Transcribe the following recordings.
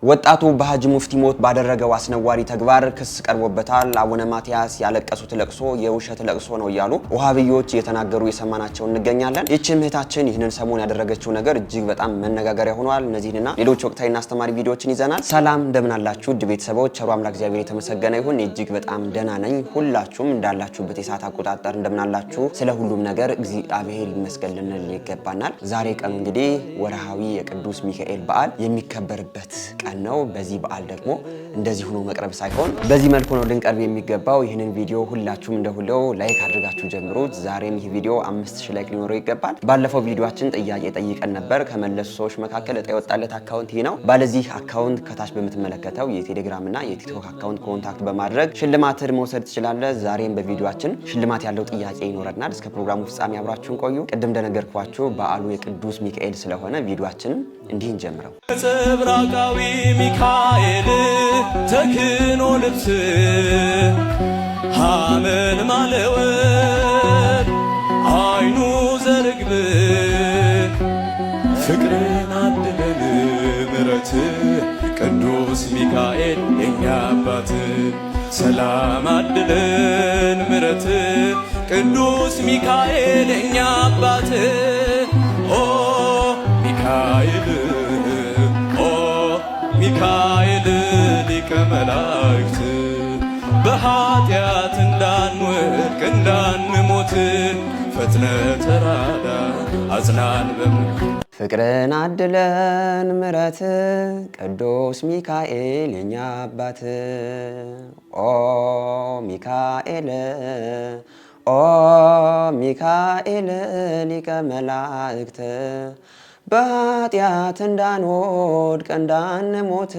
ወጣቱ በሐጂ ሙፍቲ ሞት ባደረገው አስነዋሪ ተግባር ክስ ቀርቦበታል። አቡነ ማቲያስ ያለቀሱት ለቅሶ የውሸት ለቅሶ ነው እያሉ ወሃቢዮች እየተናገሩ የሰማናቸው እንገኛለን። ይህችም እህታችን ይህንን ሰሞን ያደረገችው ነገር እጅግ በጣም መነጋገሪያ ሆኗል። እነዚህንና ሌሎች ወቅታዊና አስተማሪ ቪዲዮዎችን ይዘናል። ሰላም እንደምን አላችሁ ውድ ቤተሰቦች? ቸሩ አምላክ እግዚአብሔር የተመሰገነ ይሁን። እጅግ በጣም ደህና ነኝ። ሁላችሁም እንዳላችሁበት የሰዓት አቆጣጠር እንደምን አላችሁ? ስለ ሁሉም ነገር እግዚአብሔር ይመስገን ልንል ይገባናል። ዛሬ ቀኑ እንግዲህ ወርሃዊ የቅዱስ ሚካኤል በዓል የሚከበርበት ነው። በዚህ በዓል ደግሞ እንደዚህ ሆኖ መቅረብ ሳይሆን በዚህ መልኩ ነው ልንቀርብ የሚገባው። ይህንን ቪዲዮ ሁላችሁም እንደሁለው ላይክ አድርጋችሁ ጀምሩት። ዛሬም ይህ ቪዲዮ 5000 ላይክ ሊኖረው ይገባል። ባለፈው ቪዲዮአችን ጥያቄ ጠይቀን ነበር። ከመለሱ ሰዎች መካከል እጣ የወጣለት አካውንት ይሄ ነው። ባለዚህ አካውንት ከታች በምትመለከተው የቴሌግራም እና የቲክቶክ አካውንት ኮንታክት በማድረግ ሽልማትን መውሰድ ትችላለህ። ዛሬም በቪዲዮአችን ሽልማት ያለው ጥያቄ ይኖረናል። እስከ ፕሮግራሙ ፍጻሜ አብራችሁን ቆዩ። ቅድም እንደነገርኳችሁ በዓሉ የቅዱስ ሚካኤል ስለሆነ ቪዲዮአችንን እንዲህ እንጀምረው። ጽብራቃዊ ሚካኤል ተክኖ ልብስ ሐመል ማለወት አይኑ ዘርግብ ፍቅርን አድለን ምረት ቅዱስ ሚካኤል የኛ አባት ሰላም አድለን ምረት ቅዱስ ሚካኤል የኛ አባት ኦ ሚካኤል ሚካኤል ሊቀ መላእክት በኃጢአት እንዳንወድቅ እንዳንሞት ፈጥነ ተራዳ አጽናን ፍቅርን አድለን ምረት ቅዱስ ሚካኤል የኛ አባት ኦ ሚካኤል ኦ ሚካኤል ሊቀ መላእክት በኃጢአት እንዳንወድቅ እንዳንሞት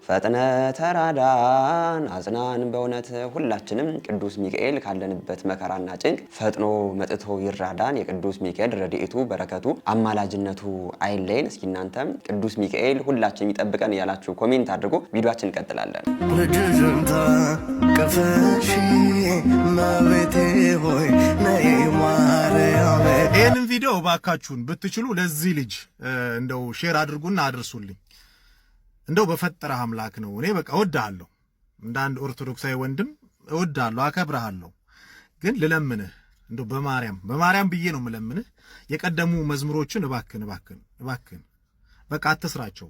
ፈጥነ ተራዳን አጽናን። በእውነት ሁላችንም ቅዱስ ሚካኤል ካለንበት መከራና ጭንቅ ፈጥኖ መጥቶ ይራዳን። የቅዱስ ሚካኤል ረድኤቱ በረከቱ አማላጅነቱ አይለይን። እስኪ እናንተም ቅዱስ ሚካኤል ሁላችን ይጠብቀን እያላችሁ ኮሜንት አድርጎ ቪዲዮአችን እንቀጥላለን። ልጅንታ ከፈሺ ማቤቴ ሆይ ነይ ማርያም። ይህንን ቪዲዮ ባካችሁን ብትችሉ ለዚህ ልጅ እንደው ሼር አድርጉና አድርሱልኝ። እንደው በፈጠረህ አምላክ ነው። እኔ በቃ እወድሃለሁ፣ እንደ አንድ ኦርቶዶክሳዊ ወንድም እወድሃለሁ፣ አከብርሃለሁ። ግን ልለምንህ እንደው በማርያም ብዬ ነው የምለምንህ። የቀደሙ መዝሙሮችን እባክን በቃ አትስራቸው።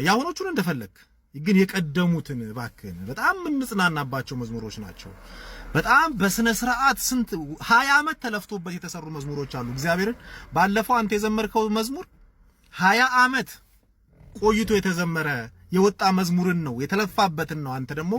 ያሁኖቹን እንደፈለክ ግን የቀደሙትን እባክን። በጣም የምንጽናናባቸው መዝሙሮች ናቸው። በጣም በስነ ስርዓት ስንት 20 ዓመት ተለፍቶበት የተሰሩ መዝሙሮች አሉ። እግዚአብሔርን ባለፈው አንተ የዘመርከው መዝሙር 20 ዓመት ቆይቶ የተዘመረ የወጣ መዝሙርን ነው የተለፋበትን ነው። አንተ ደግሞ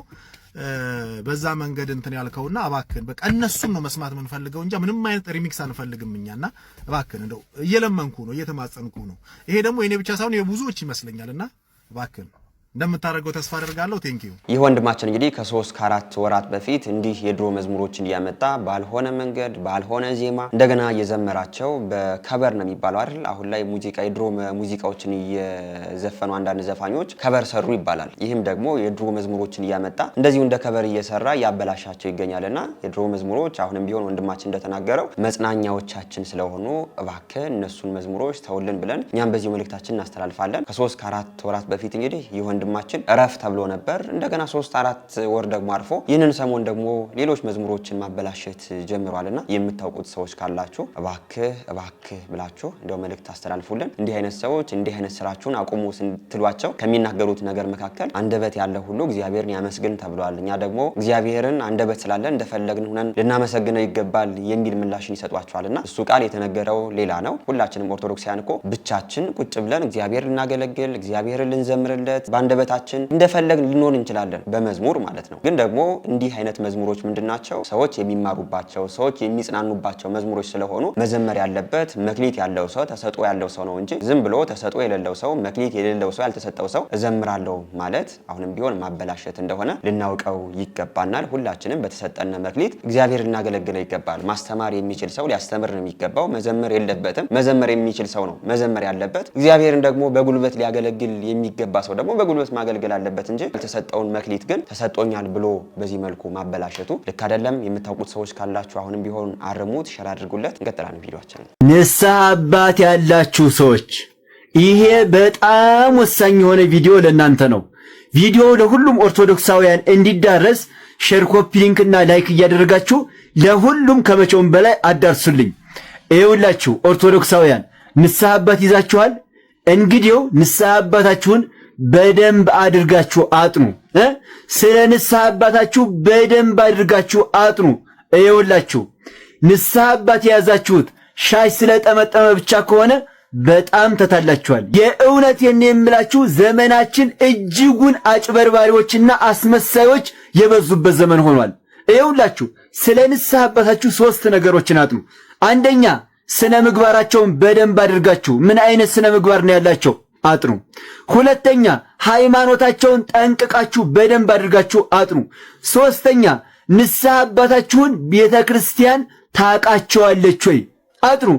በዛ መንገድ እንትን ያልከውና እባክን በቃ እነሱን ነው መስማት የምንፈልገው እንጂ ምንም አይነት ሪሚክስ አንፈልግም እኛና እባክን እንደው እየለመንኩ ነው እየተማጸንኩ ነው። ይሄ ደግሞ የኔ ብቻ ሳይሆን የብዙዎች ይመስለኛልና እባክን እንደምታደርገው ተስፋ አደርጋለሁ። ቴንክ ዩ። ይህ ወንድማችን እንግዲህ ከ3 ከ4 ወራት በፊት እንዲህ የድሮ መዝሙሮችን እያመጣ ባልሆነ መንገድ ባልሆነ ዜማ እንደገና እየዘመራቸው በከበር ነው የሚባለው አይደል? አሁን ላይ ሙዚቃ የድሮ ሙዚቃዎችን እየዘፈኑ አንዳንድ ዘፋኞች ከበር ሰሩ ይባላል። ይህም ደግሞ የድሮ መዝሙሮችን እያመጣ እንደዚሁ እንደ ከበር እየሰራ ያበላሻቸው ይገኛልና የድሮ መዝሙሮች አሁንም ቢሆን ወንድማችን እንደተናገረው መጽናኛዎቻችን ስለሆኑ እባክህ እነሱን መዝሙሮች ተውልን ብለን እኛም በዚህ መልእክታችን እናስተላልፋለን። ከ3 ከ4 ወራት በፊት እንግዲህ ወንድማችን እረፍ ተብሎ ነበር። እንደገና 3-4 ወር ደግሞ አልፎ ይህንን ሰሞን ደግሞ ሌሎች መዝሙሮችን ማበላሸት ጀምሯልና የምታውቁት ሰዎች ካላችሁ እባክህ ብላችሁ እንደው መልእክት አስተላልፉልን። እንዲህ አይነት ሰዎች እንዲህ አይነት ስራችሁን አቁሙ ስትሏቸው ከሚናገሩት ነገር መካከል አንደበት ያለ ሁሉ እግዚአብሔርን ያመስግን ተብሏል። እኛ ደግሞ እግዚአብሔርን አንደበት ስላለን እንደፈለግን ሆነን ልናመሰግነው ይገባል የሚል ምላሽን ይሰጧቸዋልና እሱ ቃል የተነገረው ሌላ ነው። ሁላችንም ኦርቶዶክሳውያን እኮ ብቻችን ቁጭ ብለን እግዚአብሔር ልናገለግል እግዚአብሔርን ልንዘምርለት በአንደበታችን እንደፈለግን ልንሆን እንችላለን፣ በመዝሙር ማለት ነው። ግን ደግሞ እንዲህ አይነት መዝሙሮች ምንድናቸው? ሰዎች የሚማሩባቸው ሰዎች የሚጽናኑባቸው መዝሙሮች ስለሆኑ መዘመር ያለበት መክሊት ያለው ሰው ተሰጥኦ ያለው ሰው ነው እንጂ ዝም ብሎ ተሰጥኦ የሌለው ሰው መክሊት የሌለው ሰው ያልተሰጠው ሰው እዘምራለሁ ማለት አሁንም ቢሆን ማበላሸት እንደሆነ ልናውቀው ይገባናል። ሁላችንም በተሰጠነ መክሊት እግዚአብሔር ልናገለግለው ይገባል። ማስተማር የሚችል ሰው ሊያስተምር ነው የሚገባው። መዘመር የለበትም። መዘመር የሚችል ሰው ነው መዘመር ያለበት። እግዚአብሔርን ደግሞ በጉልበት ሊያገለግል የሚገባ ሰው ደግሞ በጉልበት ማገልገል አለበት እንጂ ያልተሰጠውን መክሊት ግን ተሰጥቶኛል ብሎ በዚህ መልኩ ማበላሸቱ ልክ አይደለም። የምታውቁት ሰዎች ካላችሁ አሁንም ቢሆን አርሙት፣ ሸር አድርጉለት። እንቀጥላለን ቪዲዮአችንን። ንስሐ አባት ያላችሁ ሰዎች ይሄ በጣም ወሳኝ የሆነ ቪዲዮ ለእናንተ ነው። ቪዲዮ ለሁሉም ኦርቶዶክሳውያን እንዲዳረስ ሼር፣ ኮፒ ሊንክ እና ላይክ እያደረጋችሁ ለሁሉም ከመቼውም በላይ አዳርሱልኝ። ይኸውላችሁ ኦርቶዶክሳውያን ንስሐ አባት ይዛችኋል። እንግዲህ ንስሐ አባታችሁን በደንብ አድርጋችሁ አጥኑ። ስለ ንስሐ አባታችሁ በደንብ አድርጋችሁ አጥኑ። ይኸውላችሁ ንስሐ አባት የያዛችሁት ሻሽ ስለጠመጠመ ብቻ ከሆነ በጣም ተታላችኋል። የእውነት የምላችሁ ዘመናችን እጅጉን አጭበርባሪዎችና አስመሳዮች የበዙበት ዘመን ሆኗል። ይኸውላችሁ ስለ ንስሐ አባታችሁ 3 ነገሮችን አጥኑ። አንደኛ ስነ ምግባራቸውን በደንብ አድርጋችሁ ምን አይነት ስነ ምግባር ነው ያላቸው አጥኑ። ሁለተኛ ሃይማኖታቸውን ጠንቅቃችሁ በደንብ አድርጋችሁ አጥኑ። ሶስተኛ ንስሐ አባታችሁን ቤተክርስቲያን ታቃቸዋለች ወይ አጥኑ።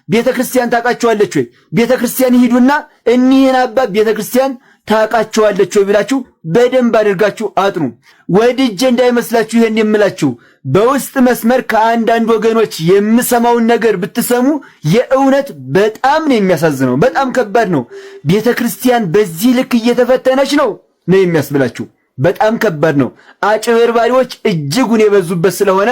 ቤተክርስቲያን ታቃቸዋለች ወይ? ቤተክርስቲያን ሂዱና እኒህን አባት ቤተክርስቲያን ታቃቸዋለች ወይ ብላችሁ በደንብ አድርጋችሁ አጥኑ። ወድጄ እንዳይመስላችሁ ይሄን የምላችሁ በውስጥ መስመር ከአንዳንድ ወገኖች የምሰማውን ነገር ብትሰሙ የእውነት በጣም ነው የሚያሳዝነው። በጣም ከባድ ነው። ቤተክርስቲያን በዚህ ልክ እየተፈተነች ነው የሚያስብላችሁ። በጣም ከባድ ነው። አጭበርባሪዎች እጅጉን የበዙበት ስለሆነ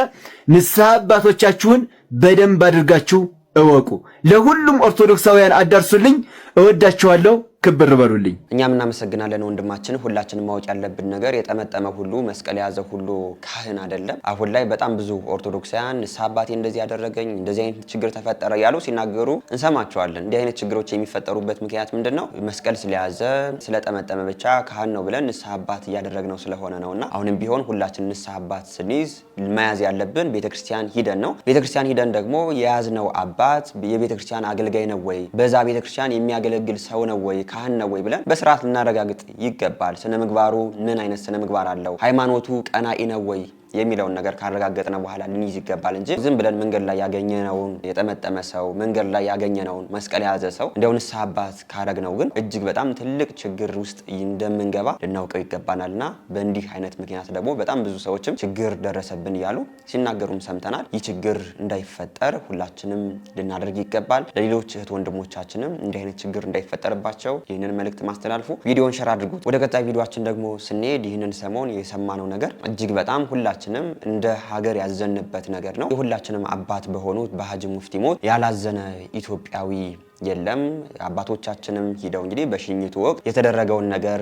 ንስሐ አባቶቻችሁን በደንብ አድርጋችሁ እወቁ። ለሁሉም ኦርቶዶክሳውያን አዳርሱልኝ። እወዳችኋለሁ። ክብር በሉልኝ። እኛም እናመሰግናለን ወንድማችን። ሁላችንም ማወቅ ያለብን ነገር የጠመጠመ ሁሉ መስቀል የያዘ ሁሉ ካህን አይደለም። አሁን ላይ በጣም ብዙ ኦርቶዶክሳውያን ንስሐ አባቴ እንደዚህ ያደረገኝ እንደዚህ አይነት ችግር ተፈጠረ ያሉ ሲናገሩ እንሰማቸዋለን። እንዲህ አይነት ችግሮች የሚፈጠሩበት ምክንያት ምንድነው? መስቀል ስለያዘ ስለጠመጠመ ብቻ ካህን ነው ብለን ንስሐ አባት እያደረግነው ስለሆነ ነውና አሁንም ቢሆን ሁላችን ንስሐ አባት ስንይዝ መያዝ ያለብን ቤተክርስቲያን ሂደን ነው። ቤተክርስቲያን ሂደን ደግሞ የያዝነው አባት የቤተክርስቲያን አገልጋይ ነው ወይ፣ በዛ ቤተክርስቲያን የሚያገለግል ሰው ነው ወይ፣ ካህን ነው ወይ ብለን በስርዓት ልናረጋግጥ ይገባል። ስነ ምግባሩ ምን አይነት ስነ ምግባር አለው፣ ሃይማኖቱ ቀናኢ ነው ወይ የሚለውን ነገር ካረጋገጥነ በኋላ ልንይዝ ይገባል እንጂ ዝም ብለን መንገድ ላይ ያገኘነውን የጠመጠመ ሰው መንገድ ላይ ያገኘነውን መስቀል የያዘ ሰው እንደው ንስሐ አባት ካረግነው ግን እጅግ በጣም ትልቅ ችግር ውስጥ እንደምንገባ ልናውቀው ይገባናልና በእንዲህ አይነት ምክንያት ደግሞ በጣም ብዙ ሰዎችም ችግር ደረሰብን እያሉ ሲናገሩም ሰምተናል። ይህ ችግር እንዳይፈጠር ሁላችንም ልናደርግ ይገባል። ለሌሎች እህት ወንድሞቻችንም እንዲህ አይነት ችግር እንዳይፈጠርባቸው ይህንን መልእክት ማስተላልፉ። ቪዲዮን ሸር አድርጉት። ወደ ቀጣይ ቪዲዮአችን ደግሞ ስንሄድ ይህንን ሰሞን የሰማነው ነገር እጅግ በጣም ሁላችንም እንደ ሀገር ያዘንበት ነገር ነው። የሁላችንም አባት በሆኑት በሀጂ ሙፍቲ ሞት ያላዘነ ኢትዮጵያዊ የለም። አባቶቻችንም ሂደው እንግዲህ በሽኝቱ ወቅት የተደረገውን ነገር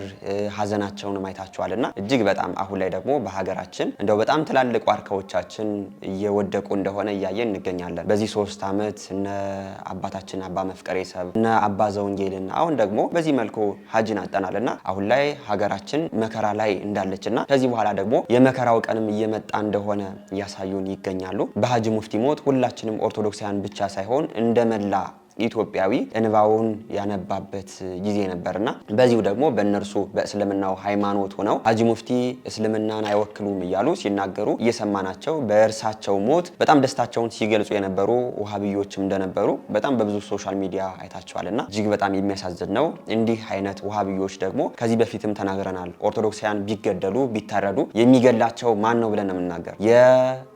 ሀዘናቸውን ማይታቸዋልና እጅግ በጣም አሁን ላይ ደግሞ በሀገራችን እንደው በጣም ትላልቅ ዋርካዎቻችን እየወደቁ እንደሆነ እያየን እንገኛለን። በዚህ 3 ዓመት እነ አባታችን አባ መፍቀሬ ሰብ እነ አባ ዘወንጌልን አሁን ደግሞ በዚህ መልኩ ሀጂን አጠናልና አሁን ላይ ሀገራችን መከራ ላይ እንዳለችና ከዚህ በኋላ ደግሞ የመከራው ቀንም እየመጣ እንደሆነ እያሳዩን ይገኛሉ። በሀጂ ሙፍቲ ሞት ሁላችንም ኦርቶዶክሳውያን ብቻ ሳይሆን እንደመላ ኢትዮጵያዊ እንባውን ያነባበት ጊዜ ነበርና በዚሁ ደግሞ በእነርሱ በእስልምናው ሃይማኖት ሆነው ሀጂ ሙፍቲ እስልምናን አይወክሉም እያሉ ሲናገሩ እየሰማናቸው በእርሳቸው ሞት በጣም ደስታቸውን ሲገልጹ የነበሩ ውሃብዮችም እንደነበሩ በጣም በብዙ ሶሻል ሚዲያ አይታቸዋልና እጅግ በጣም የሚያሳዝን ነው። እንዲህ አይነት ውሃብዮች ደግሞ ከዚህ በፊትም ተናግረናል። ኦርቶዶክሳውያን ቢገደሉ ቢታረዱ የሚገላቸው ማን ነው ብለን ነው የምናገር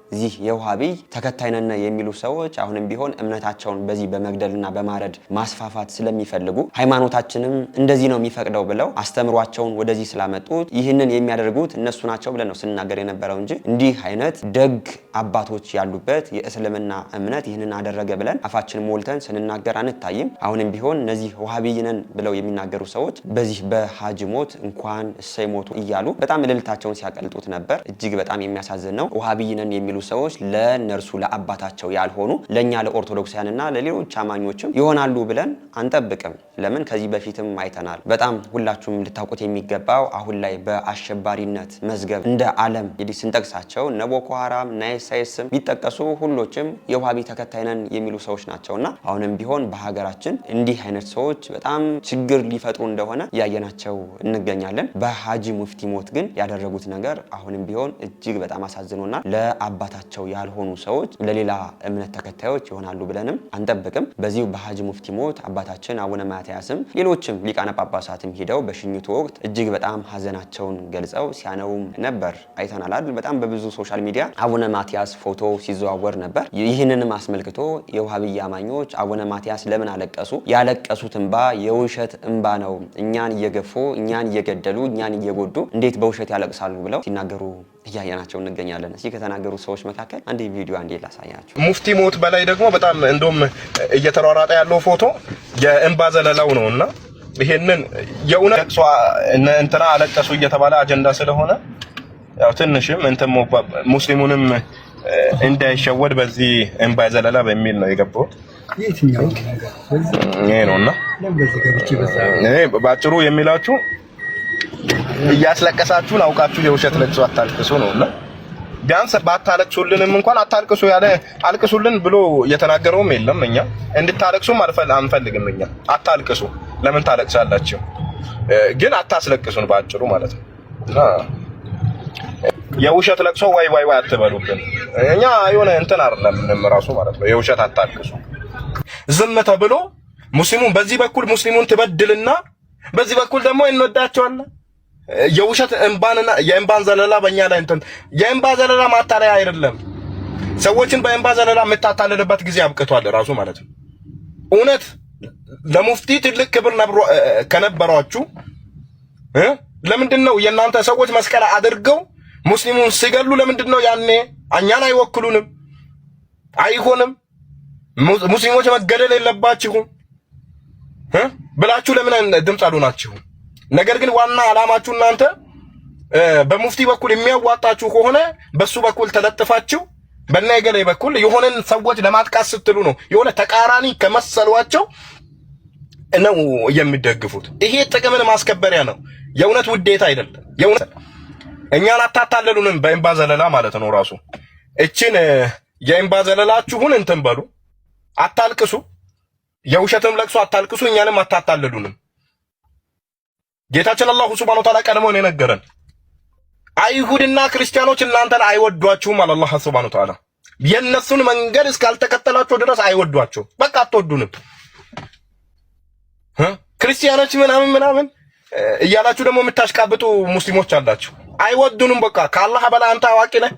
እዚህ የውሃቢይ ተከታይ ነን የሚሉ ሰዎች አሁንም ቢሆን እምነታቸውን በዚህ በመግደልና በማረድ ማስፋፋት ስለሚፈልጉ ሃይማኖታችንም እንደዚህ ነው የሚፈቅደው ብለው አስተምሯቸውን ወደዚህ ስላመጡት ይህንን የሚያደርጉት እነሱ ናቸው ብለን ነው ስንናገር የነበረው እንጂ እንዲህ አይነት ደግ አባቶች ያሉበት የእስልምና እምነት ይህንን አደረገ ብለን አፋችን ሞልተን ስንናገር አንታይም። አሁንም ቢሆን እነዚህ ውሃቢይ ነን ብለው የሚናገሩ ሰዎች በዚህ በሀጂ ሞት እንኳን እሰይ ሞቱ እያሉ በጣም እልልታቸውን ሲያቀልጡት ነበር። እጅግ በጣም የሚያሳዝን ነው። ውሃቢይ ነን የሚሉ ሰዎች ለነርሱ ለአባታቸው ያልሆኑ ለኛ ለኦርቶዶክሳውያንና ለሌሎች አማኞችም ይሆናሉ ብለን አንጠብቅም። ለምን ከዚህ በፊትም አይተናል። በጣም ሁላችሁም ልታውቁት የሚገባው አሁን ላይ በአሸባሪነት መዝገብ እንደ ዓለም እንግዲህ ስንጠቅሳቸው እነ ቦኮ ሃራም እና ኤስአይኤስም ቢጠቀሱ ሁሎችም የውሃቢ ተከታይ ነን የሚሉ ሰዎች ናቸውና አሁንም ቢሆን በሀገራችን እንዲህ አይነት ሰዎች በጣም ችግር ሊፈጥሩ እንደሆነ ያየናቸው እንገኛለን። በሀጂ ሙፍቲ ሞት ግን ያደረጉት ነገር አሁንም ቢሆን እጅግ በጣም አሳዝኖና ለአባ አባታቸው ያልሆኑ ሰዎች ለሌላ እምነት ተከታዮች ይሆናሉ ብለንም አንጠብቅም። በዚሁ በሐጂ ሙፍቲ ሞት አባታችን አቡነ ማትያስም ሌሎችም ሊቃነ ጳጳሳትም ሄደው በሽኝቱ ወቅት እጅግ በጣም ሀዘናቸውን ገልጸው ሲያነውም ነበር አይተናል አይደል? በጣም በብዙ ሶሻል ሚዲያ አቡነ ማትያስ ፎቶ ሲዘዋወር ነበር። ይህንንም አስመልክቶ የውሃብያ አማኞች አቡነ ማትያስ ለምን አለቀሱ? ያለቀሱት እንባ የውሸት እንባ ነው፣ እኛን እየገፉ እኛን እየገደሉ እኛን እየጎዱ እንዴት በውሸት ያለቅሳሉ ብለው ሲናገሩ እያየናቸው እንገኛለን። እስኪ ከተናገሩ ሰዎች መካከል አንድ ቪዲዮ አንዴ ላሳያችሁ። ሙፍቲ ሞት በላይ ደግሞ በጣም እንደውም እየተሯሯጠ ያለው ፎቶ የእንባ ዘለላው ነውና ይሄንን የኡነት ለቅሶ እንትና አለቀሱ እየተባለ አጀንዳ ስለሆነ ያው ትንሽም እንትን ሙስሊሙንም እንዳይሸወድ በዚህ እንባ ዘለላ በሚል ነው የገባው። የትኛው ይሄ ነውና ባጭሩ የሚላችሁ እያስለቀሳችሁን አውቃችሁ የውሸት ለቅሶ አታልቅሱ ነውና ቢያንስ ባታለቅሱልንም እንኳን አታልቅሱ ያለ አልቅሱልን ብሎ የተናገረውም የለም። እኛ እንድታለቅሱም አንፈልግም። እኛ አታልቅሱ፣ ለምን ታለቅሳላችሁ? ግን አታስለቅሱን ባጭሩ ማለት ነው። የውሸት ለቅሶ ወይ ወይ ወይ አትበሉብን። እኛ የሆነ እንትን አይደለም ራሱ ማለት ነው። የውሸት አታልቅሱ ዝም ተብሎ ሙስሊሙን በዚህ በኩል ሙስሊሙን ትበድልና በዚህ በኩል ደግሞ እንወዳቸዋለን። የውሸት እንባንና የእንባን ዘለላ በእኛ ላይ እንትን የእንባ ዘለላ ማታለያ አይደለም። ሰዎችን በእንባ ዘለላ የምታታልልበት ጊዜ አብቅቷል ራሱ ማለት ነው። እውነት ለሙፍቲ ትልቅ ክብር ከነበሯችሁ ለምንድን ነው የእናንተ ሰዎች መስቀል አድርገው ሙስሊሙን ሲገሉ? ለምንድን ነው ያኔ እኛን አይወክሉንም? አይሆንም፣ ሙስሊሞች መገደል የለባችሁም ብላችሁ ለምን ድምፅ አልሆናችሁ? ነገር ግን ዋና አላማችሁ እናንተ በሙፍቲ በኩል የሚያዋጣችሁ ከሆነ በሱ በኩል ተለጥፋችሁ በነገሌ በኩል የሆነን ሰዎች ለማጥቃት ስትሉ ነው የሆነ ተቃራኒ ከመሰሏቸው ነው የሚደግፉት። ይሄ ጥቅምን ማስከበሪያ ነው፣ የእውነት ውዴታ አይደለም። የእውነት እኛን አታታለሉንም በእንባ ዘለላ ማለት ነው። ራሱ እቺን የእንባ ዘለላችሁን እንትን በሉ፣ አታልቅሱ፣ የውሸትም ለቅሶ አታልቅሱ፣ እኛንም አታታለሉንም። ጌታችን አላሁ ሱብሓነሁ ወተዓላ ቀድሞ ነው የነገረን። አይሁድና ክርስቲያኖች እናንተን አይወዷችሁም አለ አላህ ሱብሓነሁ ወተዓላ። የነሱን መንገድ እስካልተከተላችሁ ድረስ አይወዷችሁም። በቃ አትወዱንም። ክርስቲያኖች ምናምን እያላችሁ ደግሞ የምታሽቃብጡ ሙስሊሞች አላችሁ። አይወዱንም። በቃ ከአላህ በላይ አንተ አዋቂ ነህ።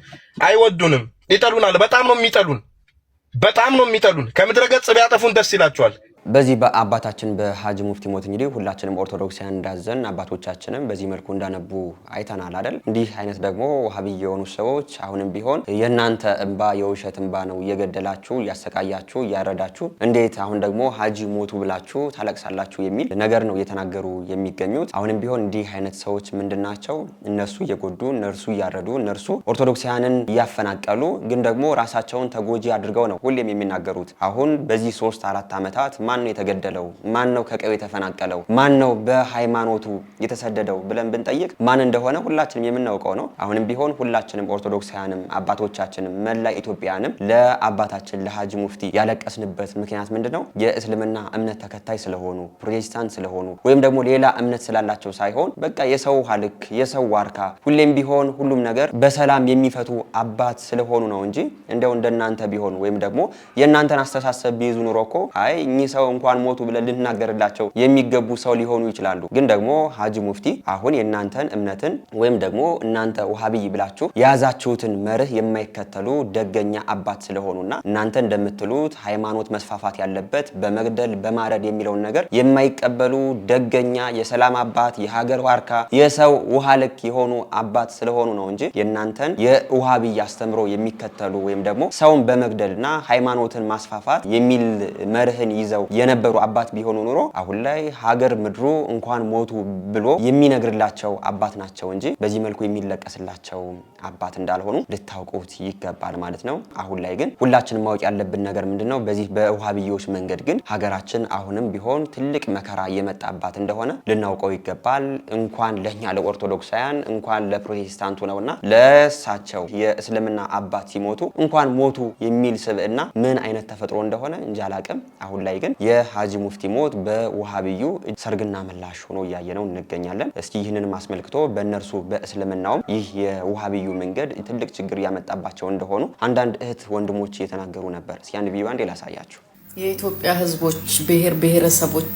አይወዱንም፣ ይጠሉናል። በጣም ነው የሚጠሉን። ከምድረ ገጽ ቢያጠፉን ደስ ይላቸዋል። በዚህ በአባታችን በሐጂ ሙፍቲ ሞት እንግዲህ ሁላችንም ኦርቶዶክሳውያን እንዳዘን አባቶቻችንም በዚህ መልኩ እንዳነቡ አይተናል አይደል? እንዲህ አይነት ደግሞ ወሃቢ የሆኑ ሰዎች አሁንም ቢሆን የእናንተ እንባ የውሸት እንባ ነው፣ እየገደላችሁ እያሰቃያችሁ እያረዳችሁ እንዴት አሁን ደግሞ ሐጂ ሞቱ ብላችሁ ታለቅሳላችሁ የሚል ነገር ነው እየተናገሩ የሚገኙት። አሁንም ቢሆን እንዲህ አይነት ሰዎች ምንድናቸው? እነሱ እየጎዱ እነርሱ እያረዱ እነርሱ ኦርቶዶክሳውያንን እያፈናቀሉ ግን ደግሞ ራሳቸውን ተጎጂ አድርገው ነው ሁሌም የሚናገሩት። አሁን በዚህ 3-4 ዓመታት ማን ነው የተገደለው? ማን ነው ከቀዩ የተፈናቀለው? ማን ነው በሃይማኖቱ የተሰደደው ብለን ብንጠይቅ ማን እንደሆነ ሁላችንም የምናውቀው ነው። አሁንም ቢሆን ሁላችንም ኦርቶዶክሳውያንም አባቶቻችንም መላ ኢትዮጵያንም ለአባታችን ለሐጂ ሙፍቲ ያለቀስንበት ምክንያት ምንድነው? የእስልምና እምነት ተከታይ ስለሆኑ ፕሮቴስታንት ስለሆኑ ወይም ደግሞ ሌላ እምነት ስላላቸው ሳይሆን በቃ የሰው ሀልክ የሰው ዋርካ ሁሌም ቢሆን ሁሉም ነገር በሰላም የሚፈቱ አባት ስለሆኑ ነው እንጂ እንደው እንደናንተ ቢሆን ወይም ደግሞ የእናንተን አስተሳሰብ ቢይዙ ኑሮ እኮ አይ እኚህ ሰው እንኳን ሞቱ ብለን ልንናገርላቸው የሚገቡ ሰው ሊሆኑ ይችላሉ። ግን ደግሞ ሐጂ ሙፍቲ አሁን የእናንተን እምነትን ወይም ደግሞ እናንተ ወሃቢይ ብላችሁ የያዛችሁትን መርህ የማይከተሉ ደገኛ አባት ስለሆኑና እናንተ እንደምትሉት ሃይማኖት መስፋፋት ያለበት በመግደል በማረድ የሚለውን ነገር የማይቀበሉ ደገኛ የሰላም አባት የሀገር ዋርካ የሰው ውሃ ልክ የሆኑ አባት ስለሆኑ ነው እንጂ የእናንተን የወሃቢይ አስተምሮ የሚከተሉ ወይም ደግሞ ሰውን በመግደልና ሃይማኖትን ማስፋፋት የሚል መርህን ይዘው የነበሩ አባት ቢሆኑ ኑሮ አሁን ላይ ሀገር ምድሩ እንኳን ሞቱ ብሎ የሚነግርላቸው አባት ናቸው እንጂ በዚህ መልኩ የሚለቀስላቸው አባት እንዳልሆኑ ልታውቁት ይገባል ማለት ነው። አሁን ላይ ግን ሁላችንም ማወቅ ያለብን ነገር ምንድነው? በዚህ በውሃቢዮች መንገድ ግን ሀገራችን አሁንም ቢሆን ትልቅ መከራ የመጣባት እንደሆነ ልናውቀው ይገባል። እንኳን ለኛ ለኦርቶዶክሳውያን እንኳን ለፕሮቴስታንቱ ነውና ለሳቸው የእስልምና አባት ሲሞቱ እንኳን ሞቱ የሚል ስብዕና ምን አይነት ተፈጥሮ እንደሆነ እንጂ አላቅም። አሁን ላይ ግን የሀጂ ሙፍቲ ሞት በውሃብዩ ሰርግና ምላሽ ሆኖ እያየነው እንገኛለን። እስኪ ይህንንም አስመልክቶ በእነርሱ በእስልምናውም ይህ የውሃብዩ መንገድ ትልቅ ችግር ያመጣባቸው እንደሆኑ አንዳንድ እህት ወንድሞች እየተናገሩ ነበር። እስኪ አንድ ቪዲዮ አንዴ ላሳያችሁ። የኢትዮጵያ ህዝቦች ብሔር ብሔረሰቦች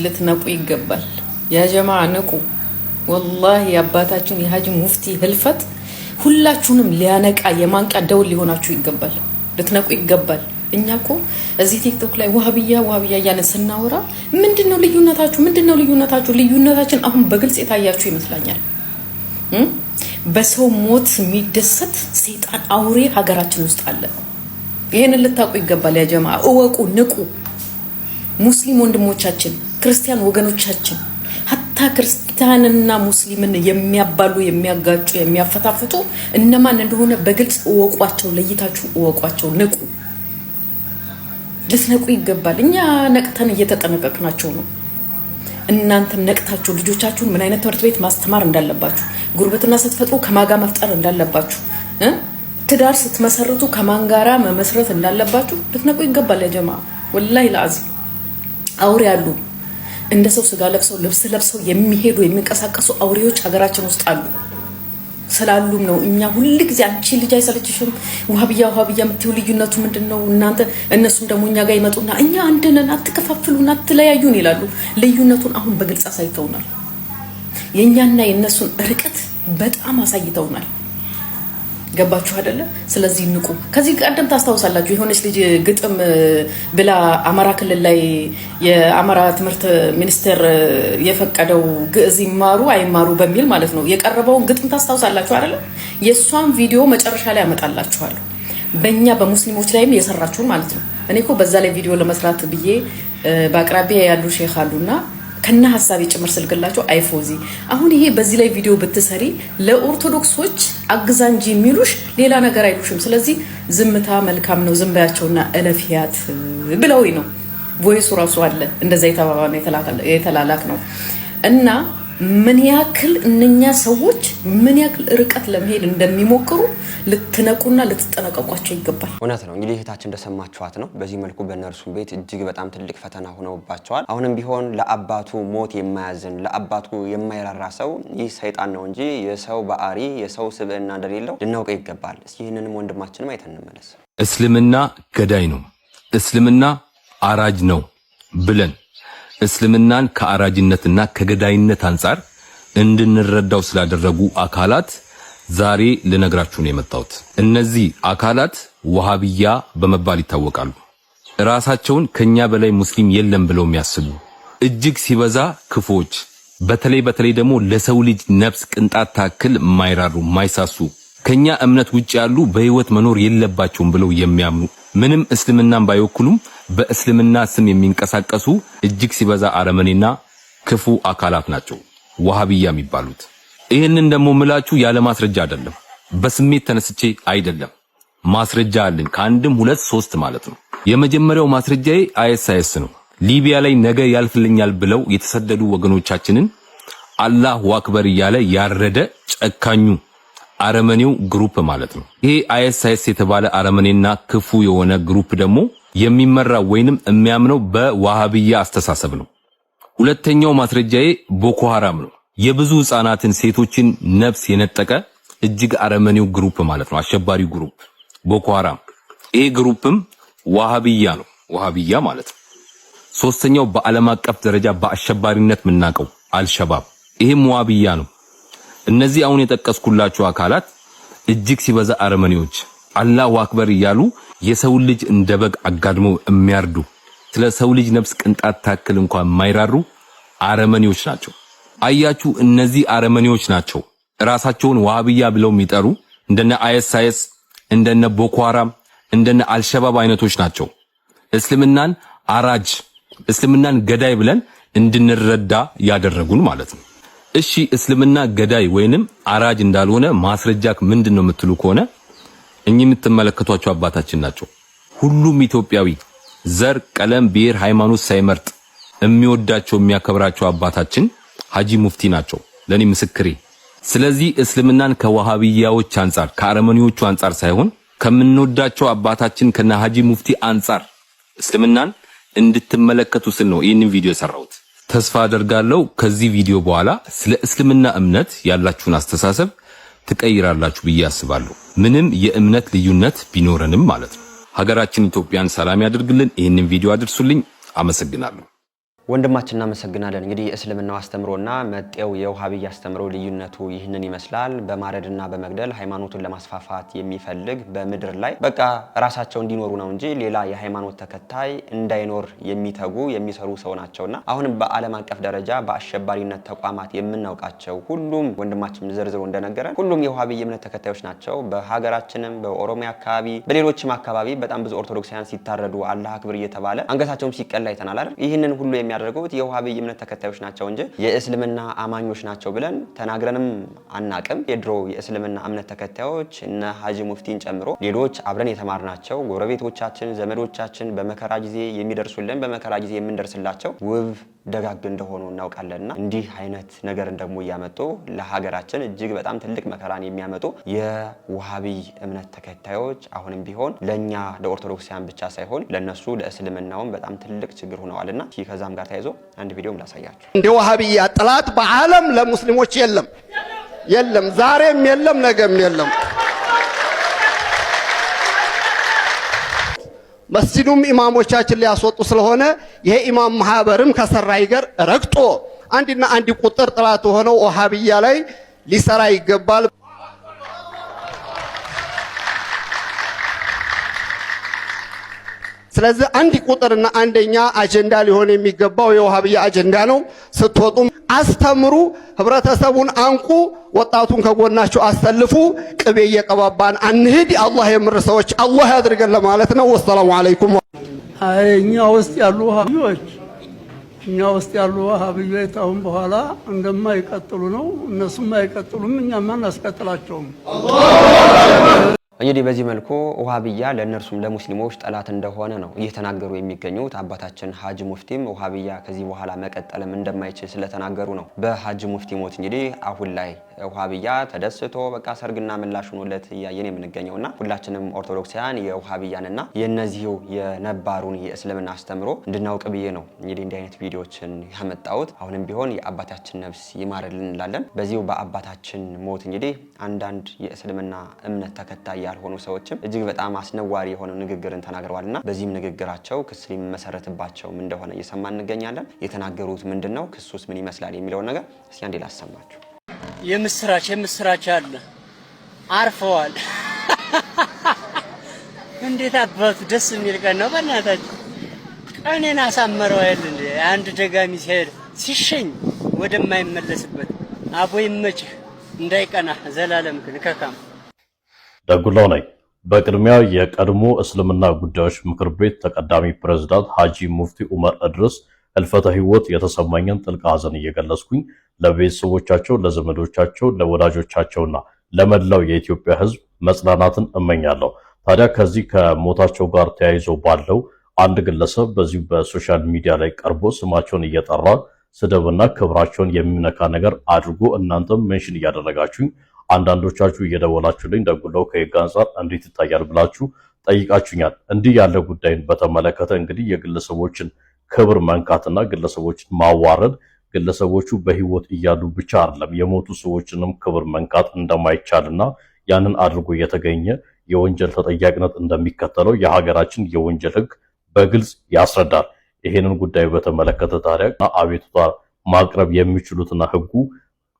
ልትነቁ ይገባል። ያ ጀማዓ ንቁ። ወላሂ የአባታችን የሀጂ ሙፍቲ ህልፈት ሁላችሁንም ሊያነቃ የማንቂያ ደውል ሊሆናችሁ ይገባል። ልትነቁ ይገባል። እኛ እኮ እዚህ ቲክቶክ ላይ ዋሃብያ እያለን ስናወራ ምንድነው ልዩነታችሁ? ልዩነታችን አሁን በግልጽ የታያችሁ ይመስላኛል። በሰው ሞት የሚደሰት ሰይጣን አውሬ ሀገራችን ውስጥ አለ። ይሄንን ልታውቁ ይገባል። ያ ጀማዓ እወቁ፣ ንቁ። ሙስሊም ወንድሞቻችን፣ ክርስቲያን ወገኖቻችን ሀታ ክርስቲያንና ሙስሊምን የሚያባሉ የሚያጋጩ የሚያፈታፍጡ እነማን እንደሆነ በግልጽ እወቋቸው፣ ለይታችሁ እወቋቸው፣ ንቁ። ልትነቁ ይገባል። እኛ ነቅተን እየተጠነቀቅናቸው ነው። እናንተም ነቅታችሁ ልጆቻችሁን ምን አይነት ትምህርት ቤት ማስተማር እንዳለባችሁ፣ ጉርብትና ስትፈጥሩ ከማጋ መፍጠር እንዳለባችሁ፣ ትዳር ስትመሰርቱ ከማን ጋራ መመስረት እንዳለባችሁ ልትነቁ ይገባል። ያ ጀማዓ ወላሂ ለአዚም አውሬ አሉ። እንደ ሰው ስጋ ለብሰው ልብስ ለብሰው የሚሄዱ የሚንቀሳቀሱ አውሬዎች ሀገራችን ውስጥ አሉ። ስላሉም ነው እኛ ሁሉ ጊዜ አንቺ ልጅ አይሰለችሽም ዋሃብያ የምትይው ልዩነቱ ምንድነው? እናንተ እነሱም ደግሞ እኛ ጋር ይመጡና እኛ አንድ ነን፣ አትከፋፍሉን፣ አትለያዩን ይላሉ። ልዩነቱን አሁን በግልጽ አሳይተውናል። የኛና የነሱን ርቀት በጣም አሳይተውናል። ገባችሁ አይደለ? ስለዚህ ንቁ። ከዚህ ቀደም ታስታውሳላችሁ የሆነች ልጅ ግጥም ብላ አማራ ክልል ላይ የአማራ ትምህርት ሚኒስቴር የፈቀደው ግዕዝ ይማሩ አይማሩ በሚል ማለት ነው የቀረበውን ግጥም ታስታውሳላችሁ አይደለ? የሷን ቪዲዮ መጨረሻ ላይ አመጣላችኋለሁ። በእኛ በሙስሊሞች ላይም የሰራችሁን ማለት ነው። እኔ እኮ በዛ ላይ ቪዲዮ ለመስራት ብዬ በአቅራቢያ ያሉ ሼክ አሉና ከና ሐሳብ ጭምር ስልክላቸው አይፎዚ አሁን ይሄ በዚህ ላይ ቪዲዮ ብትሰሪ ለኦርቶዶክሶች አግዛ እንጂ የሚሉሽ ሌላ ነገር አይሉሽም። ስለዚህ ዝምታ መልካም ነው፣ ዝም በያቸውና እለፊያት ብለውኝ ነው። ቮይሱ ራሱ አለ እንደዛ የተባባለው የተላላክ ነው። እና ምን ያክል እነኛ ሰዎች ምን ያክል ርቀት ለመሄድ እንደሚሞክሩ ልትነቁና ልትጠነቀቋቸው ይገባል። እውነት ነው። እንግዲህ እህታችን እንደሰማችኋት ነው። በዚህ መልኩ በእነርሱ ቤት እጅግ በጣም ትልቅ ፈተና ሆነውባቸዋል። አሁንም ቢሆን ለአባቱ ሞት የማያዝን ለአባቱ የማይራራ ሰው ይህ ሰይጣን ነው እንጂ የሰው ባህሪ የሰው ስብዕና እንደሌለው ልናውቀው ይገባል። እስኪ ይህንንም ወንድማችንም አይተን እንመለስ። እስልምና ገዳይ ነው፣ እስልምና አራጅ ነው ብለን እስልምናን ከአራጅነትና ከገዳይነት አንጻር እንድንረዳው ስላደረጉ አካላት ዛሬ ልነግራችሁ ነው የመጣሁት። እነዚህ አካላት ወሃብያ በመባል ይታወቃሉ። ራሳቸውን ከኛ በላይ ሙስሊም የለም ብለው የሚያስቡ እጅግ ሲበዛ ክፎች፣ በተለይ ደግሞ ለሰው ልጅ ነፍስ ቅንጣት ታክል የማይራሩ የማይሳሱ ከኛ እምነት ውጭ ያሉ በህይወት መኖር የለባቸውም ብለው የሚያምኑ ምንም እስልምናን ባይወክሉም በእስልምና ስም የሚንቀሳቀሱ እጅግ ሲበዛ አረመኔና ክፉ አካላት ናቸው ወሃብያ የሚባሉት። ይሄንን ደግሞ ምላችሁ ያለ ማስረጃ አይደለም፣ በስሜት ተነስቼ አይደለም። ማስረጃ አለኝ፣ ከአንድም 2 3 ማለት ነው። የመጀመሪያው ማስረጃዬ አይኤስ ነው። ሊቢያ ላይ ነገ ያልፍልኛል ብለው የተሰደዱ ወገኖቻችንን አላሁ አክበር እያለ ያረደ ጨካኙ አረመኔው ግሩፕ ማለት ነው። ይሄ አይኤስ የተባለ አረመኔና ክፉ የሆነ ግሩፕ ደግሞ የሚመራው ወይንም የሚያምነው በዋሃብያ አስተሳሰብ ነው። ሁለተኛው ማስረጃዬ ቦኮ ሐራም ነው። የብዙ ህፃናትን ሴቶችን ነፍስ የነጠቀ እጅግ አረመኔው ግሩፕ ማለት ነው። አሸባሪው ግሩፕ ቦኮ ሐራም። ይሄ ግሩፕም ዋሃብያ ነው፣ ዋሃብያ ማለት ነው። ሶስተኛው በዓለም አቀፍ ደረጃ በአሸባሪነት የምናውቀው አልሸባብ፣ ይሄም ዋሃብያ ነው። እነዚህ አሁን የጠቀስኩላችሁ አካላት እጅግ ሲበዛ አረመኔዎች አላሁ አክበር እያሉ የሰው ልጅ እንደ በግ አጋድመው የሚያርዱ ስለ ሰው ልጅ ነፍስ ቅንጣት ታክል እንኳን የማይራሩ አረመኔዎች ናቸው። አያችሁ፣ እነዚህ አረመኔዎች ናቸው ራሳቸውን ዋሃብያ ብለው የሚጠሩ እንደነ አይኤስ እንደነ ቦኮ ሐራም እንደነ አልሸባብ አይነቶች ናቸው። እስልምናን አራጅ እስልምናን ገዳይ ብለን እንድንረዳ ያደረጉን ማለት ነው። እሺ እስልምና ገዳይ ወይንም አራጅ እንዳልሆነ ማስረጃክ ምንድነው የምትሉ ከሆነ እኚህ የምትመለከቷቸው አባታችን ናቸው። ሁሉም ኢትዮጵያዊ ዘር፣ ቀለም፣ ብሔር፣ ሃይማኖት ሳይመርጥ የሚወዳቸው የሚያከብራቸው አባታችን ሀጂ ሙፍቲ ናቸው ለኔ ምስክሬ። ስለዚህ እስልምናን ከዋሃብያዎች አንጻር ከአረመኔዎቹ አንጻር ሳይሆን ከምንወዳቸው አባታችን ከነ ሀጂ ሙፍቲ አንጻር እስልምናን እንድትመለከቱ ስል ነው ይህንን ቪዲዮ የሰራሁት። ተስፋ አደርጋለሁ ከዚህ ቪዲዮ በኋላ ስለ እስልምና እምነት ያላችሁን አስተሳሰብ ትቀይራላችሁ ብዬ አስባለሁ። ምንም የእምነት ልዩነት ቢኖረንም ማለት ነው። ሀገራችን ኢትዮጵያን ሰላም ያድርግልን። ይህንን ቪዲዮ አድርሱልኝ። አመሰግናለሁ። ወንድማችን እናመሰግናለን። እንግዲህ እስልምናው አስተምሮና መጤው የውሃብይ አስተምሮ ልዩነቱ ይህንን ይመስላል። በማረድና በመግደል ሃይማኖቱን ለማስፋፋት የሚፈልግ በምድር ላይ በቃ ራሳቸው እንዲኖሩ ነው እንጂ ሌላ የሃይማኖት ተከታይ እንዳይኖር የሚተጉ የሚሰሩ ሰው ናቸውና አሁንም በዓለም አቀፍ ደረጃ በአሸባሪነት ተቋማት የምናውቃቸው ሁሉም ወንድማችን ዘርዝሮ እንደነገረን ሁሉም የውሃብይ እምነት ተከታዮች ናቸው። በሀገራችንም በኦሮሚያ አካባቢ በሌሎችም አካባቢ በጣም ብዙ ኦርቶዶክሳውያን ሲታረዱ አላህ አክብር እየተባለ አንገታቸውም ሲቀላ አይተናል አይደል? ይህንን ሁሉ የሚያደርጉት የውሃብይ እምነት ተከታዮች ናቸው እንጂ የእስልምና አማኞች ናቸው ብለን ተናግረንም አናቅም። የድሮ የእስልምና እምነት ተከታዮች እነ ሀጂ ሙፍቲን ጨምሮ ሌሎች አብረን የተማርናቸው ጎረቤቶቻችን፣ ዘመዶቻችን በመከራ ጊዜ የሚደርሱልን በመከራ ጊዜ የምንደርስላቸው ውብ ደጋግ እንደሆኑ እናውቃለንና እንዲህ አይነት ነገርን ደግሞ እያመጡ ለሀገራችን እጅግ በጣም ትልቅ መከራን የሚያመጡ የውሃብይ እምነት ተከታዮች አሁንም ቢሆን ለኛ ለኦርቶዶክሳውያን ብቻ ሳይሆን ለነሱ ለእስልምናውም በጣም ትልቅ ችግር ሆነዋልና ከዛም ጋር ተያይዞ አንድ ቪዲዮም ላሳያችሁ። እንደ ውሃብያ ጥላት በዓለም ለሙስሊሞች የለም፣ ዛሬም የለም፣ ነገም የለም። መስጂዱም ኢማሞቻችን ሊያስወጡ ስለሆነ ይሄ ኢማም ማህበርም ከሰራ ይገር ረግጦ አንድና አንድ ቁጥር ጥላት ሆነው ውሃብያ ላይ ሊሰራ ይገባል። ስለዚህ አንድ ቁጥርና አንደኛ አጀንዳ ሊሆን የሚገባው የውሃብያ አጀንዳ ነው። ስትወጡም አስተምሩ፣ ህብረተሰቡን አንቁ፣ ወጣቱን ከጎናችሁ አሰልፉ። ቅቤ እየቀባባን አንሂድ። አላህ የምር ሰዎች አላህ ያድርገን ለማለት ነው። ወሰላሙ አለይኩም። እኛ ውስጥ ያሉ ውሃብዮች አሁን በኋላ እንደማይቀጥሉ ነው። እነሱም አይቀጥሉም፣ እኛም አናስቀጥላቸውም። እንግዲህ በዚህ መልኩ ውሃብያ ለእነርሱም ለሙስሊሞች ጠላት እንደሆነ ነው እየተናገሩ የሚገኙት። አባታችን ሀጂ ሙፍቲም ውሃብያ ከዚህ በኋላ መቀጠልም እንደማይችል ስለተናገሩ ነው በሀጂ ሙፍቲ ሞት እንግዲህ አሁን ላይ ውሃብያ ተደስቶ በቃ ሰርግና ምላሽ ሆኖለት እያየን የምንገኘውና ሁላችንም ኦርቶዶክሳውያን የውሃብያንና የነዚሁ የነባሩን የእስልምና አስተምሮ እንድናውቅ ብዬ ነው እንግዲህ እንዲህ አይነት ቪዲዮዎችን ያመጣሁት። አሁንም ቢሆን የአባታችን ነፍስ ይማርልን እንላለን። በዚሁ በአባታችን ሞት እንግዲህ አንዳንድ የእስልምና እምነት ተከታይ ያልሆኑ ሰዎችም እጅግ በጣም አስነዋሪ የሆነ ንግግርን ተናግረዋልና በዚህም ንግግራቸው ክስ ሊመሰረትባቸውም እንደሆነ እየሰማን እንገኛለን። የተናገሩት ምንድነው? ክሱስ ምን ይመስላል የሚለውን ነገር እስኪ አንዴ ላሰማችሁ። የምስራች አለ አርፈዋል። እንዴት አባቱ ደስ የሚል ቀን ነው። በእናታችሁ ቀኔን አሳመረው አይደል እንዴ? አንድ ደጋሚ ሲሄድ ሲሸኝ ወደማይመለስበት አቦ ይመችህ እንዳይቀና ዘላለም ከካም ደጉላው ነኝ። በቅድሚያ የቀድሞ እስልምና ጉዳዮች ምክር ቤት ተቀዳሚ ፕሬዝዳንት ሀጂ ሙፍቲ ዑመር እድሪስ ህልፈተ ህይወት የተሰማኝን ጥልቅ ሐዘን እየገለጽኩኝ ለቤተሰቦቻቸው፣ ለዘመዶቻቸው፣ ለወዳጆቻቸውና ለመላው የኢትዮጵያ ህዝብ መጽናናትን እመኛለሁ። ታዲያ ከዚህ ከሞታቸው ጋር ተያይዞ ባለው አንድ ግለሰብ በዚሁ በሶሻል ሚዲያ ላይ ቀርቦ ስማቸውን እየጠራ ስድብና ክብራቸውን የሚነካ ነገር አድርጎ እናንተም ሜንሽን እያደረጋችሁኝ አንዳንዶቻችሁ እየደወላችሁልኝ ደጉላው ከህግ አንፃር እንዴት ይታያል ብላችሁ ጠይቃችሁኛል። እንዲህ ያለ ጉዳይን በተመለከተ እንግዲህ የግለሰቦችን ክብር መንካትና ግለሰቦችን ማዋረድ ግለሰቦቹ በህይወት እያሉ ብቻ አይደለም የሞቱ ሰዎችንም ክብር መንካት እንደማይቻልና ያንን አድርጎ የተገኘ የወንጀል ተጠያቂነት እንደሚከተለው የሀገራችን የወንጀል ህግ በግልጽ ያስረዳል። ይሄንን ጉዳይ በተመለከተ ታዲያ አቤቱታ ማቅረብ የሚችሉትና ህጉ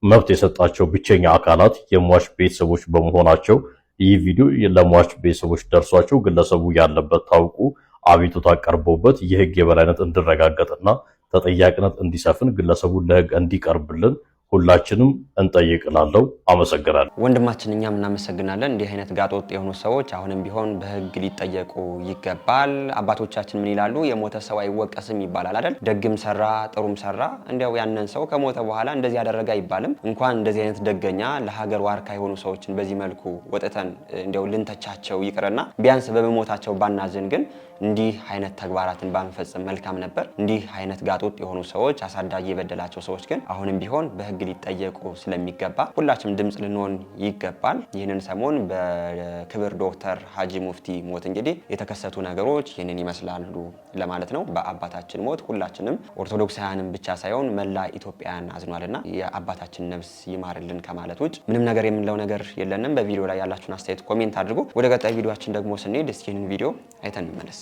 መብት የሰጣቸው ብቸኛ አካላት የሟች ቤተሰቦች በመሆናቸው ይህ ቪዲዮ ለሟች ቤተሰቦች ደርሷቸው ግለሰቡ ያለበት ታውቁ አቤቱታ ቀርቦበት የህግ የበላይነት እንዲረጋገጥና ተጠያቂነት እንዲሰፍን ግለሰቡን ለህግ እንዲቀርብልን ሁላችንም እንጠይቅላለሁ። አመሰግናለሁ። ወንድማችን እኛም እናመሰግናለን። እንዲህ አይነት ጋጦጥ የሆኑ ሰዎች አሁንም ቢሆን በህግ ሊጠየቁ ይገባል። አባቶቻችን ምን ይላሉ? የሞተ ሰው አይወቀስም ይባላል አይደል? ደግም ሰራ ጥሩም ሰራ እንዲያው ያንን ሰው ከሞተ በኋላ እንደዚህ ያደረገ አይባልም። እንኳን እንደዚህ አይነት ደገኛ ለሀገር ዋርካ የሆኑ ሰዎችን በዚህ መልኩ ወጥተን እንዲያው ልንተቻቸው ይቅርና ቢያንስ በመሞታቸው ባናዝን ግን እንዲህ አይነት ተግባራትን ባንፈጽም መልካም ነበር። እንዲህ አይነት ጋጦጥ የሆኑ ሰዎች አሳዳጊ የበደላቸው ሰዎች ግን አሁንም ቢሆን በህግ ሊጠየቁ ስለሚገባ ሁላችንም ድምጽ ልንሆን ይገባል። ይህንን ሰሞን በክብር ዶክተር ሀጂ ሙፍቲ ሞት እንግዲህ የተከሰቱ ነገሮች ይህንን ይመስላሉ ለማለት ነው። በአባታችን ሞት ሁላችንም ኦርቶዶክሳውያንም ብቻ ሳይሆን መላ ኢትዮጵያውያን አዝኗልና የአባታችን ነፍስ ይማርልን ከማለት ውጭ ምንም ነገር የምንለው ነገር የለንም። በቪዲዮ ላይ ያላችሁን አስተያየት ኮሜንት አድርጉ። ወደ ቀጣይ ቪዲዮአችን ደግሞ ስንሄድ እስኪ ይህንን ቪዲዮ አይተን እንመለስ።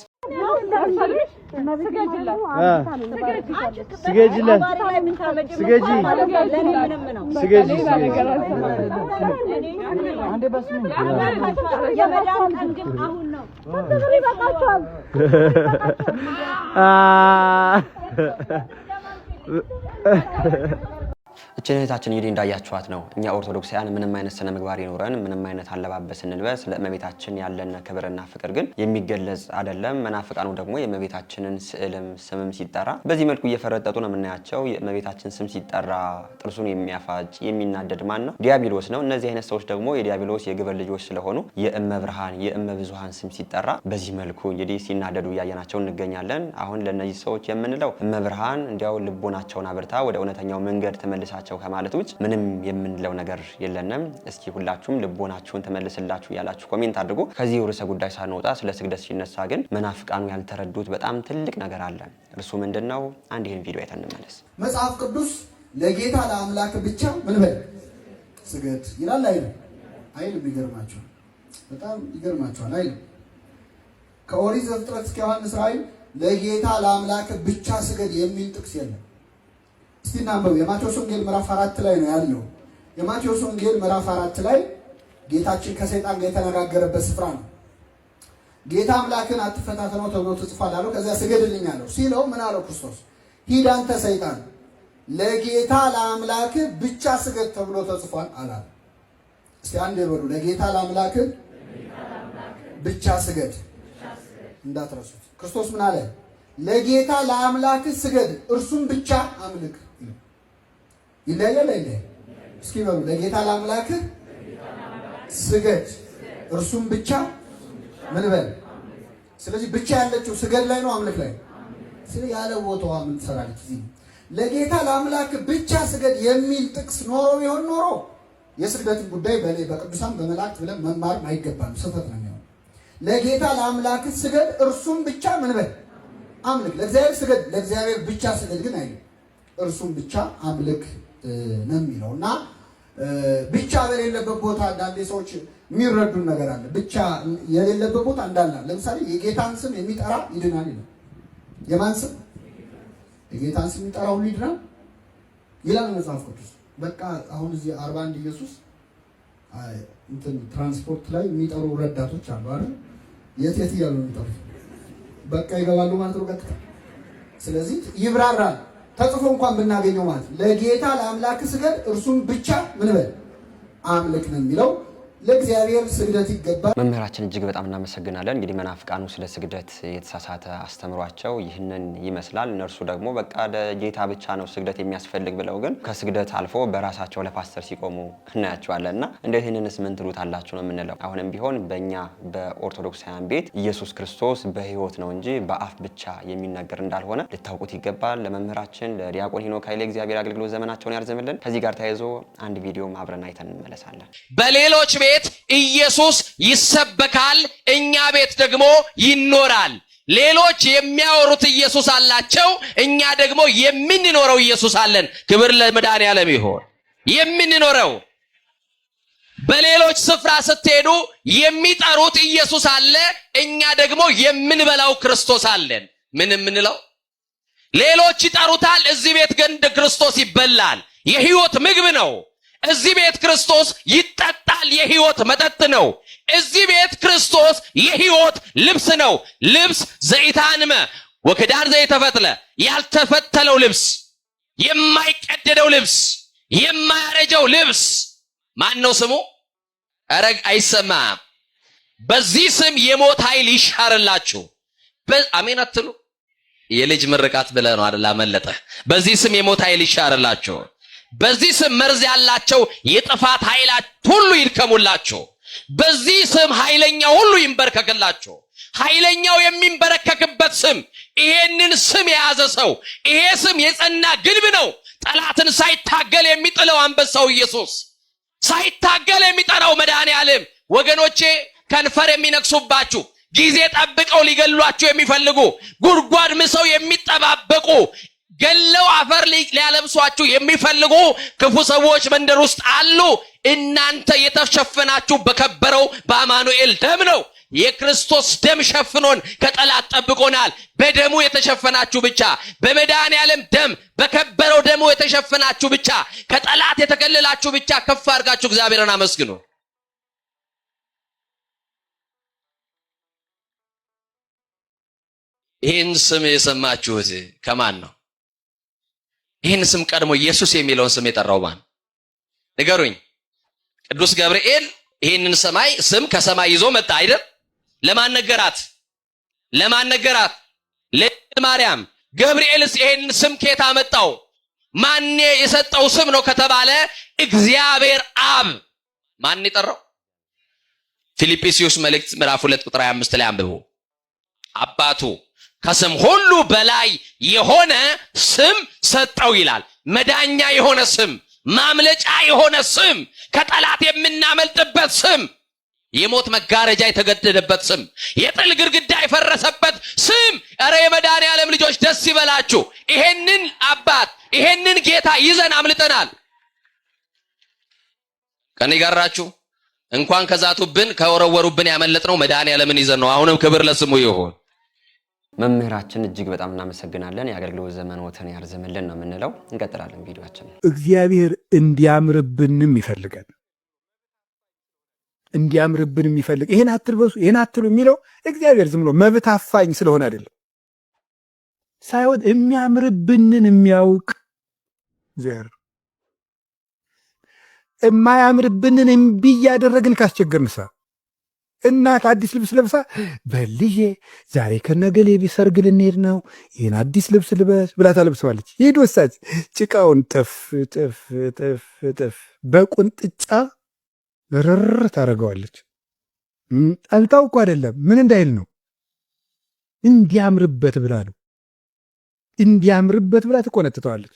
እችን እህታችን እንግዲህ እንዳያችኋት ነው። እኛ ኦርቶዶክሳውያን ምንም አይነት ስነ ምግባር ይኖረን ምንም አይነት አለባበስ እንልበስ ለእመቤታችን ያለን ክብርና ፍቅር ግን የሚገለጽ አይደለም። መናፍቃኑ ደግሞ የእመቤታችንን ስዕልም ስምም ሲጠራ በዚህ መልኩ እየፈረጠጡ ነው የምናያቸው። የእመቤታችን ስም ሲጠራ ጥርሱን የሚያፋጭ የሚናደድ ማን ነው? ዲያብሎስ ነው። እነዚህ አይነት ሰዎች ደግሞ የዲያብሎስ የግብር ልጆች ስለሆኑ የእመብርሃን የእመብዙሃን ስም ሲጠራ በዚህ መልኩ እንግዲህ ሲናደዱ እያየናቸው እንገኛለን። አሁን ለእነዚህ ሰዎች የምንለው እመብርሃን እንዲያው ልቦናቸውን አብርታ ወደ እውነተኛው መንገድ ተመልሳቸው ከማለት ውጭ ምንም የምንለው ነገር የለንም። እስኪ ሁላችሁም ልቦናችሁን ተመልስላችሁ ያላችሁ ኮሜንት አድርጉ። ከዚህ ርዕሰ ጉዳይ ሳንወጣ ስለ ስግደት ሲነሳ ግን መናፍቃኑ ያልተረዱት በጣም ትልቅ ነገር አለ። እርሱ ምንድነው? አንድ ይህን ቪዲዮ አይተን እንመለስ። መጽሐፍ ቅዱስ ለጌታ ለአምላክ ብቻ ምን በል ስገድ ይላል አይደል? አይልም። ይገርማችኋል፣ በጣም ይገርማችኋል። አይልም። ከኦሪት ዘፍጥረት እስከ ዮሐንስ ራእይ ለጌታ ለአምላክ ብቻ ስገድ የሚል ጥቅስ የለም። እስቲ እናንበው። የማቴዎስ ወንጌል ምዕራፍ 4 ላይ ነው ያለው። የማቴዎስ ወንጌል ምዕራፍ 4 ላይ ጌታችን ከሰይጣን ጋር የተነጋገረበት ስፍራ ነው። ጌታ አምላክን አትፈታተነው ተብሎ ተጽፏል አለው። ከዚያ ስገድልኝ አለው ሲለው ምን አለው ክርስቶስ? ሂድ አንተ ሰይጣን ለጌታ ለአምላክ ብቻ ስገድ ተብሎ ተጽፏል አላለ። እስቲ አንዴ በሉ፣ ለጌታ ለአምላክ ብቻ ስገድ። እንዳትረሱት። ክርስቶስ ምን አለ? ለጌታ ለአምላክ ስገድ እርሱም ብቻ አምልክ። ይለያል አይለያል? እስኪ በሉ፣ ለጌታ ለአምላክ ስገድ እርሱም ብቻ ምን በል። ስለዚህ ብቻ ያለችው ስገድ ላይ ነው አምልክ ላይ። ስለዚህ ያለ ቦታዋ ምን ትሰራለች? እዚህ ለጌታ ለአምላክ ብቻ ስገድ የሚል ጥቅስ ኖሮ ቢሆን ኖሮ የስግደትን ጉዳይ በቅዱሳን በመላእክት ብለን መማር አይገባም፣ ስህተት ነው የሚሆነው። ለጌታ ለአምላክ ስገድ እርሱም ብቻ ምን በል አምልክ። ለእግዚአብሔር ስገድ ለእግዚአብሔር ብቻ ስገድ ግን አይልም፣ እርሱም ብቻ አምልክ ነው የሚለው እና ብቻ በሌለበት ቦታ አንዳንዴ ሰዎች የሚረዱን ነገር አለ። ብቻ የሌለበት ቦታ እንዳለ ለምሳሌ የጌታን ስም የሚጠራ ይድናል ይላል። የማን ስም? የጌታን ስም የሚጠራ ሁሉ ይድናል ይላል መጽሐፍ ቅዱስ። በቃ አሁን እዚህ 41 ኢየሱስ እንትን ትራንስፖርት ላይ የሚጠሩ ረዳቶች አሉ አይደል? የት እያሉ ነው የሚጠሩት? በቃ ይገባሉ ማለት ነው ቀጥታ። ስለዚህ ይብራራል ተጽፎ እንኳን ብናገኘው ማለት ለጌታ ለአምላክ ስገድ እርሱም ብቻ ምን በል አምልክ ነው የሚለው። ለእግዚአብሔር ስግደት ይገባል። መምህራችን እጅግ በጣም እናመሰግናለን። እንግዲህ መናፍቃኑ ስለ ስግደት የተሳሳተ አስተምሯቸው ይህንን ይመስላል። እነርሱ ደግሞ በቃ ለጌታ ብቻ ነው ስግደት የሚያስፈልግ ብለው ግን ከስግደት አልፎ በራሳቸው ለፓስተር ሲቆሙ እናያቸዋለን። እና እንደ ይህንንስ ምን ትሉታላችሁ ነው የምንለው። አሁንም ቢሆን በእኛ በኦርቶዶክሳውያን ቤት ኢየሱስ ክርስቶስ በሕይወት ነው እንጂ በአፍ ብቻ የሚነገር እንዳልሆነ ልታውቁት ይገባል። ለመምህራችን ለዲያቆን ሄኖክ ኃይሌ እግዚአብሔር አገልግሎት ዘመናቸውን ያርዝምልን። ከዚህ ጋር ተያይዞ አንድ ቪዲዮም አብረን አይተን እንመለሳለን። በሌሎች ቤት ኢየሱስ ይሰበካል፣ እኛ ቤት ደግሞ ይኖራል። ሌሎች የሚያወሩት ኢየሱስ አላቸው፣ እኛ ደግሞ የምንኖረው ኢየሱስ አለን። ክብር ለመድኃኔዓለም ይሁን። የምንኖረው በሌሎች ስፍራ ስትሄዱ የሚጠሩት ኢየሱስ አለ፣ እኛ ደግሞ የምንበላው ክርስቶስ አለን። ምን የምንለው? ሌሎች ይጠሩታል፣ እዚህ ቤት ግን ክርስቶስ ይበላል። የህይወት ምግብ ነው። እዚህ ቤት ክርስቶስ ይጠጣል፣ የህይወት መጠጥ ነው። እዚህ ቤት ክርስቶስ የህይወት ልብስ ነው። ልብስ ዘይታንመ ወክዳን ዘይተፈትለ፣ ያልተፈተለው ልብስ፣ የማይቀደደው ልብስ፣ የማያረጀው ልብስ ማን ነው ስሙ? አረግ አይሰማም። በዚህ ስም የሞት ኃይል ይሻርላችሁ። አሜን አትሉ? የልጅ ምርቃት ብለህ ነው አይደል? አመለጠ። በዚህ ስም የሞት ኃይል ይሻርላችሁ። በዚህ ስም መርዝ ያላቸው የጥፋት ኃይላት ሁሉ ይድከሙላችሁ። በዚህ ስም ኃይለኛው ሁሉ ይንበርከክላችሁ። ኃይለኛው የሚንበረከክበት ስም፣ ይሄንን ስም የያዘ ሰው፣ ይሄ ስም የጸና ግንብ ነው። ጠላትን ሳይታገል የሚጥለው አንበሳው ኢየሱስ፣ ሳይታገል የሚጠራው መድኃኔዓለም። ወገኖቼ ከንፈር የሚነክሱባችሁ ጊዜ ጠብቀው ሊገሏችሁ የሚፈልጉ ጉድጓድ ምሰው የሚጠባበቁ ገለው አፈር ሊያለብሷችሁ የሚፈልጉ ክፉ ሰዎች መንደር ውስጥ አሉ። እናንተ የተሸፈናችሁ በከበረው በአማኑኤል ደም ነው። የክርስቶስ ደም ሸፍኖን ከጠላት ጠብቆናል። በደሙ የተሸፈናችሁ ብቻ፣ በመድኃኔዓለም ደም በከበረው ደሙ የተሸፈናችሁ ብቻ፣ ከጠላት የተከለላችሁ ብቻ ከፍ አድርጋችሁ እግዚአብሔርን አመስግኑ። ይህን ስም የሰማችሁት ከማን ነው? ይህን ስም ቀድሞ ኢየሱስ የሚለውን ስም የጠራው ማን? ንገሩኝ። ቅዱስ ገብርኤል ይህንን ሰማይ ስም ከሰማይ ይዞ መጣ አይደል? ለማን ነገራት? ለማን ነገራት? ለማርያም። ገብርኤልስ ይህንን ስም ከየት አመጣው? ማን የሰጠው ስም ነው ከተባለ እግዚአብሔር አብ። ማን የጠራው? ፊልጵስዩስ መልእክት ምዕራፍ 2 ቁጥር 25 ላይ አንብቡ። አባቱ ከስም ሁሉ በላይ የሆነ ስም ሰጠው ይላል። መዳኛ የሆነ ስም፣ ማምለጫ የሆነ ስም፣ ከጠላት የምናመልጥበት ስም፣ የሞት መጋረጃ የተገደደበት ስም፣ የጥል ግድግዳ የፈረሰበት ስም። ኧረ የመድኃኔዓለም ልጆች ደስ ይበላችሁ። ይሄንን አባት ይሄንን ጌታ ይዘን አምልጠናል። ከኔ ጋራችሁ እንኳን ከዛቱብን ከወረወሩብን ያመለጥነው መድኃኔዓለምን ይዘን ነው። አሁንም ክብር ለስሙ ይሁን። መምህራችን እጅግ በጣም እናመሰግናለን። የአገልግሎት ዘመንዎትን ያርዝምልን ነው የምንለው። እንቀጥላለን ቪዲዮአችን። እግዚአብሔር እንዲያምርብንም ይፈልጋል። እንዲያምርብንም ይፈልግ። ይሄን አትልበሱ ይሄን አትሉ የሚለው እግዚአብሔር ዝም ብሎ መብት አፋኝ ስለሆነ አይደለም፣ ሳይሆን የሚያምርብንን የሚያውቅ ዘር የማያምርብንን እምቢ እያደረግን ካስቸገርንሳ እናት አዲስ ልብስ ለብሳ በልዬ ዛሬ ከነገሌ ሰርግ ልንሄድ ነው ይህን አዲስ ልብስ ልበስ ብላ ታለብሰዋለች። ሂድ ወሳች ጭቃውን ጥፍ ጥፍ ጥፍ ጥፍ በቁንጥጫ ርር ታደርገዋለች። ጠልታው እኮ አይደለም ምን እንዳይል ነው፣ እንዲያምርበት ብላ ነው። እንዲያምርበት ብላ ትቆነጥተዋለች።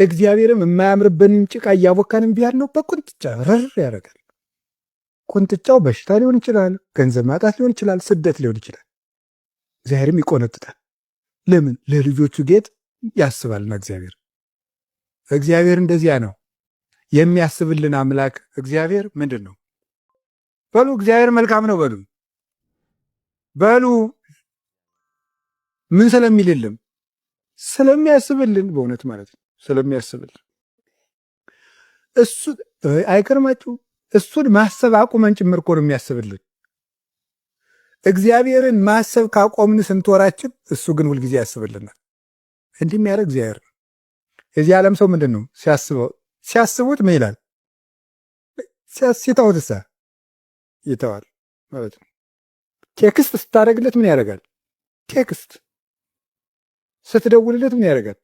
እግዚአብሔርም የማያምርበትን ጭቃ እያቦካን ቢያል ነው በቁንጥጫ ርር ያደርጋል። ቁንጥጫው በሽታ ሊሆን ይችላል፣ ገንዘብ ማጣት ሊሆን ይችላል፣ ስደት ሊሆን ይችላል። እግዚአብሔርም ይቆነጥጣል። ለምን? ለልጆቹ ጌጥ ያስባልና እግዚአብሔር እንደዚያ ነው የሚያስብልን አምላክ። እግዚአብሔር ምንድን ነው? በሉ እግዚአብሔር መልካም ነው በሉ በሉ። ምን ስለሚልልን? ስለሚያስብልን፣ በእውነት ማለት ነው ስለሚያስብልን። እሱ አይከርማችሁ? እሱን ማሰብ አቁመን ጭምር እኮ ነው የሚያስብልን። እግዚአብሔርን ማሰብ ካቆምን ስንት ወራችን፣ እሱ ግን ሁልጊዜ ያስብልናል። እንዲህ የሚያደርግ እግዚአብሔር ነው። የዚህ ዓለም ሰው ምንድን ነው ሲያስቡት ምን ይላል? ሲተውትሳ ይተዋል ማለት ነው። ቴክስት ስታደርግለት ምን ያደርጋል? ቴክስት ስትደውልለት ምን ያደርጋል?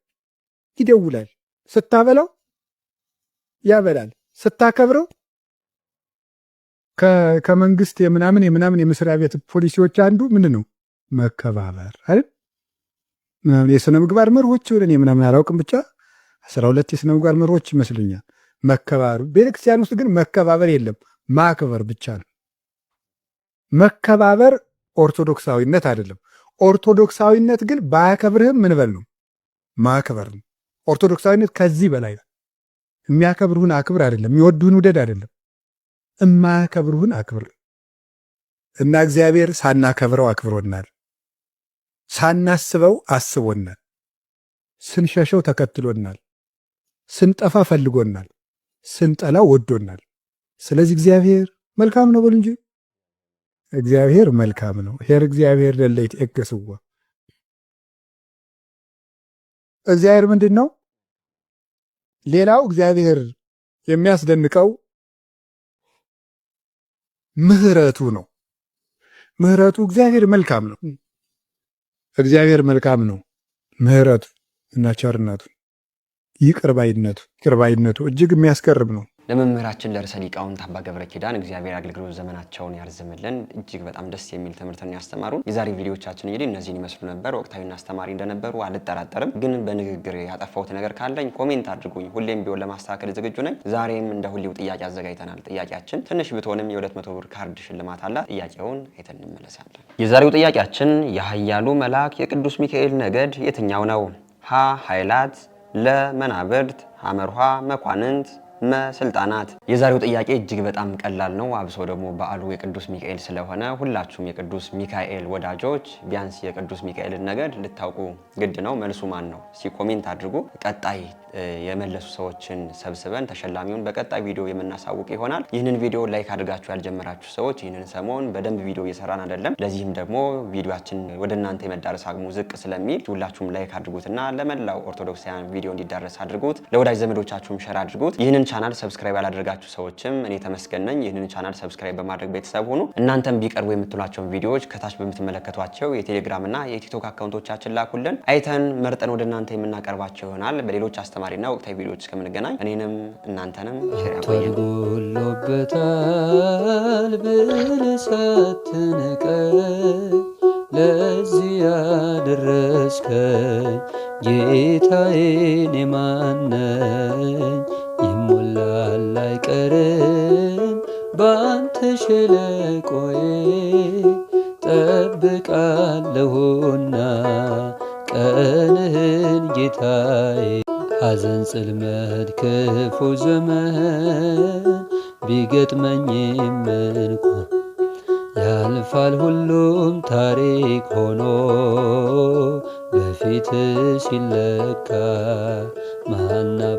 ይደውላል። ስታበላው ያበላል። ስታከብረው ከመንግስት የምናምን የመስሪያ ቤት ፖሊሲዎች አንዱ ምንድን ነው? መከባበር አይደል? የሥነ ምግባር መርሆች እኔ ምናምን አላውቅም፣ ብቻ 12 የሥነ ምግባር መርሆች ይመስሉኛል። መከባበር ቤተክርስቲያን ውስጥ ግን መከባበር የለም፣ ማክበር ብቻ ነው። መከባበር ኦርቶዶክሳዊነት አይደለም። ኦርቶዶክሳዊነት ግን ባያከብርህም ምን በል ነው? ማክበር ነው። ኦርቶዶክሳዊነት ከዚህ በላይ ነው። የሚያከብርሁን አክብር አይደለም፣ የሚወዱህን ውደድ አይደለም፣ እማያከብርሁን አክብር። እና እግዚአብሔር ሳናከብረው አክብሮናል፣ ሳናስበው አስቦናል፣ ስንሸሸው ተከትሎናል፣ ስንጠፋ ፈልጎናል፣ ስንጠላው ወዶናል። ስለዚህ እግዚአብሔር መልካም ነው በሉ እንጂ እግዚአብሔር መልካም ነው። ሄር እግዚአብሔር ለለይት እገስዋ እግዚአብሔር ምንድን ነው? ሌላው እግዚአብሔር የሚያስደንቀው ምህረቱ ነው። ምህረቱ እግዚአብሔር መልካም ነው። እግዚአብሔር መልካም ነው። ምህረቱ እና ቸርነቱ ይቅርባይነቱ እጅግ የሚያስገርም ነው። ለመምህራችን ለርዕሰ ሊቃውንት አባ ገብረ ኪዳን እግዚአብሔር አገልግሎት ዘመናቸውን ያርዝምልን። እጅግ በጣም ደስ የሚል ትምህርትን ያስተማሩን። የዛሬ ቪዲዮቻችን እንግዲህ እነዚህን ይመስሉ ነበር። ወቅታዊና አስተማሪ እንደነበሩ አልጠራጠርም። ግን በንግግር ያጠፋሁት ነገር ካለኝ ኮሜንት አድርጉኝ። ሁሌም ቢሆን ለማስተካከል ዝግጁ ነኝ። ዛሬም እንደ ሁሌው ጥያቄ አዘጋጅተናል። ጥያቄያችን ትንሽ ብትሆንም የ200 ብር ካርድ ሽልማት አላት። ጥያቄውን አይተን እንመለሳለን። የዛሬው ጥያቄያችን የኃያሉ መልአክ የቅዱስ ሚካኤል ነገድ የትኛው ነው? ሀ ኃይላት፣ ለ መናብርት፣ ሐመርሃ መኳንንት፣ ስልጣናት። የዛሬው ጥያቄ እጅግ በጣም ቀላል ነው። አብሶ ደግሞ በዓሉ የቅዱስ ሚካኤል ስለሆነ ሁላችሁም የቅዱስ ሚካኤል ወዳጆች ቢያንስ የቅዱስ ሚካኤልን ነገድ ልታውቁ ግድ ነው። መልሱ ማን ነው? ኮሜንት አድርጉ። ቀጣይ የመለሱ ሰዎችን ሰብስበን ተሸላሚውን በቀጣይ ቪዲዮ የምናሳውቅ ይሆናል። ይህንን ቪዲዮ ላይክ አድርጋችሁ ያልጀመራችሁ ሰዎች ይህንን ሰሞን በደንብ ቪዲዮ እየሰራን አይደለም። ለዚህም ደግሞ ቪዲዮአችን ወደ እናንተ የመዳረስ አቅሙ ዝቅ ስለሚል ሁላችሁም ላይክ አድርጉትና ለመላው ኦርቶዶክሳውያን ቪዲዮ እንዲዳረስ አድርጉት። ለወዳጅ ዘመዶቻችሁም ሸር አድርጉት። ይህንን ቻናል ሰብስክራይብ ያላደረጋችሁ ሰዎችም እኔ ተመስገን ነኝ። ይህንን ቻናል ሰብስክራይብ በማድረግ ቤተሰብ ሁኑ። እናንተም ቢቀርቡ የምትሏቸውን ቪዲዮዎች ከታች በምትመለከቷቸው የቴሌግራም እና የቲክቶክ አካውንቶቻችን ላኩልን። አይተን መርጠን ወደ እናንተ የምናቀርባቸው ይሆናል። በሌሎች አስተማሪና ወቅታዊ ቪዲዮዎች እስከምንገናኝ እኔንም እናንተንም ሼር ያቆየን። ተጎሎበታል ብልሰትንቀኝ ለዚህ ያደረስከኝ ጌታዬን የማነኝ ይሞላል አይቀርም ባንተ ሸለቆዬ ጠብቃለሁና ቀንህን ጌታዬ። ሐዘን ጽልመት ክፉ ዘመን ቢገጥመኝም እንኳን ያልፋል ሁሉም ታሪክ ሆኖ በፊት ሲለካ ማናፍ